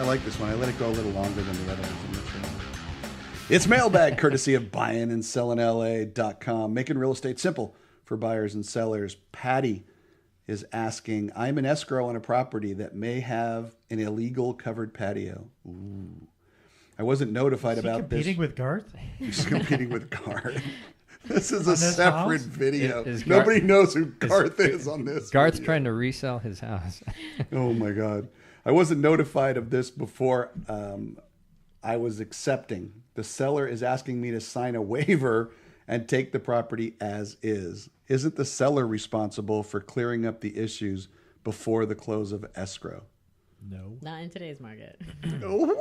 I like this one. I let it go a little longer than the other ones. I'm not sure. It's Mailbag, courtesy of buyinandsellinla.com. Making real estate simple for buyers and sellers. Patty is asking, I'm an escrow on a property that may have an illegal covered patio. Ooh. I wasn't notified about this. Competing with Garth? He's competing with Garth. This is a separate video. Is Nobody knows who Garth is on this. Garth's video. trying to resell his house. Oh my God. I wasn't notified of this before I was accepting. The seller is asking me to sign a waiver and take the property as is. Isn't the seller responsible for clearing up the issues before the close of escrow? No. Not in today's market. What?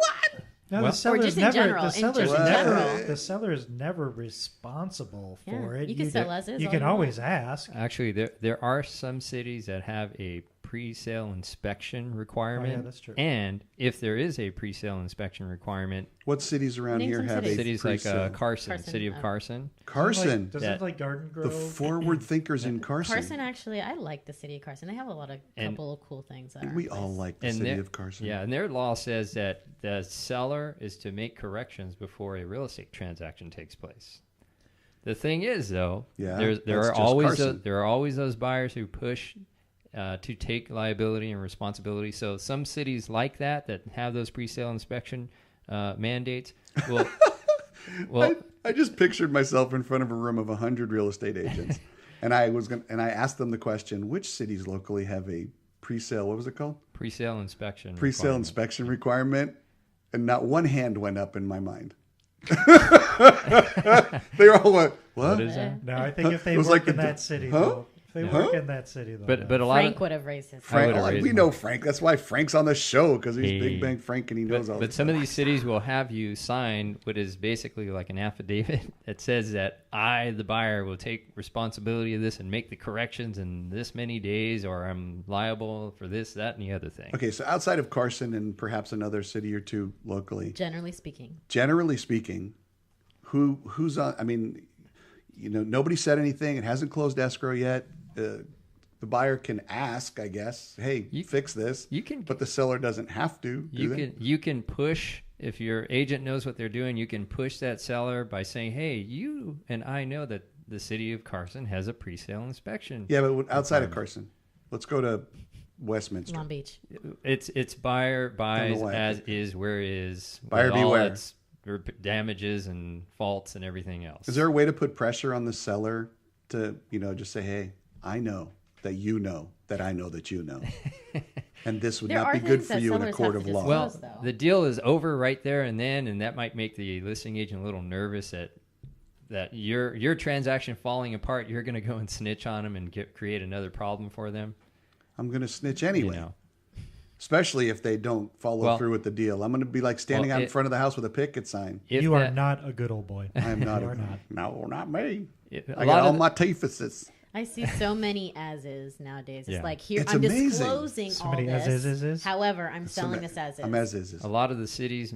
No, Well, the seller's just in never. general, The in seller's just never. general. The seller is never responsible for Yeah, it. you can sell as is You all can you always want. ask. Actually, there are some cities that have a pre-sale inspection requirement. Oh, yeah, that's true. And if there is a pre-sale inspection requirement, What cities around Name here some have cities. a cities like pre-sale? Carson, Carson, city of oh. Carson. Carson. Doesn't That- like Garden The Grove? forward thinkers in Carson. Carson, actually, I like the city of Carson. They have a lot of And- couple of cool things. That And are we in all place. like the And city their- of Carson. Yeah, and their law says that the seller is to make corrections before a real estate transaction takes place. The thing is, though, Yeah, there that's are just always Carson. there are always those buyers who push to take liability and responsibility. So some cities like that have those pre-sale inspection mandates. Well, I just pictured myself in front of a room of 100 real estate agents, and I asked them the question: which cities locally have a pre-sale? What was it called? pre-sale inspection. Pre-sale requirement. inspection requirement, and not one hand went up in my mind. They all went, "What?" What is that? No, I think if they It was work like in the- that city, Huh? though. If they Huh? work in that city, though. But a lot Frank of would have raised his Frank, would've raised we mine. know Frank. That's why Frank's on the show, because he's Hey. Big Bang Frank and he knows all. but this some of stuff. these cities will have you sign what is basically like an affidavit that says that I, the buyer, will take responsibility of this and make the corrections in this many days, or I'm liable for this, that, and the other thing. Okay, so outside of Carson and perhaps another city or two locally, generally speaking. generally speaking, who's on? I mean, nobody said anything. It hasn't closed escrow yet. The buyer can ask, I guess, hey, fix this. You can, But the seller doesn't have to. you can push, if your agent knows what they're doing, you can push that seller by saying, hey, you and I know that the city of Carson has a pre-sale inspection. Yeah, but outside of Carson, let's go to Westminster. Long Beach. It's buyer buys way. as is, where is. Buyer with all beware. its damages and faults and everything else. Is there a way to put pressure on the seller to, just say, hey, I know that you know that I know that you know. And this would There not are be good things for that you in a sellers court have of to law. disclose. Well, though. the deal is over right there and then, and that might make the listing agent a little nervous that your transaction falling apart, you're going to go and snitch on them and create another problem for them. I'm going to snitch anyway. You know. Especially if they don't follow through with the deal. I'm going to be like standing out in front of the house with a picket sign. If you are that- not a good old boy. I'm not. You are not. No, not me. a I lot got of all the- my teethuses. I see so many as is nowadays. It's Yeah. like here It's I'm amazing. disclosing So all many this. as is. However, I'm selling this as is. I'm as is. A lot of the cities,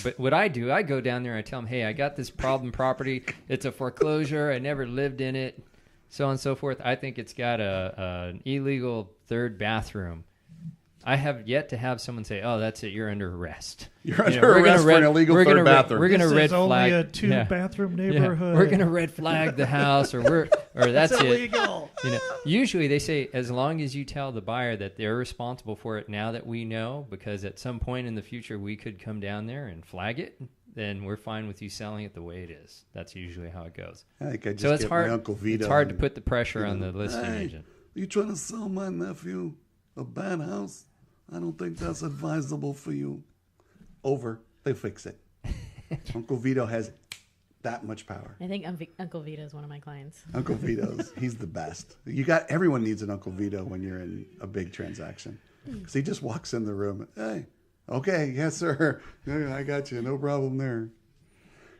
but what I do, I go down there and I tell them, hey, I got this problem property. It's a foreclosure. I never lived in it, so on and so forth. I think it's got an illegal third bathroom. I have yet to have someone say, "Oh, that's it. You're under arrest. You're under arrest for an illegal third bathroom." We're going to This red is only flag a two-bathroom neighborhood. We're going to red flag the house, or that's It's it. illegal. Usually they say as long as you tell the buyer that they're responsible for it now that we know, because at some point in the future we could come down there and flag it, then we're fine with you selling it the way it is. That's usually how it goes. I think I just So it's get hard. my Uncle Vito. It's hard to and, put the pressure on the listing hey, agent. You trying to sell my nephew a bad house? I don't think that's advisable for you. Over. They fix it. Uncle Vito has that much power. I think Uncle Vito is one of my clients. Uncle Vito's, he's the best. Everyone needs an Uncle Vito when you're in a big transaction. Because he just walks in the room. Hey, okay, yes, sir. Yeah, I got you. No problem there.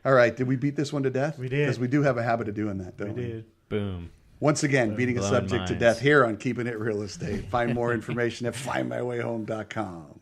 All right, did we beat this one to death? We did. Because we do have a habit of doing that, don't we? We did. Boom. Once again, beating a Blown subject to minds. death here on Keeping It Real Estate. Find more information at findmywayhome.com.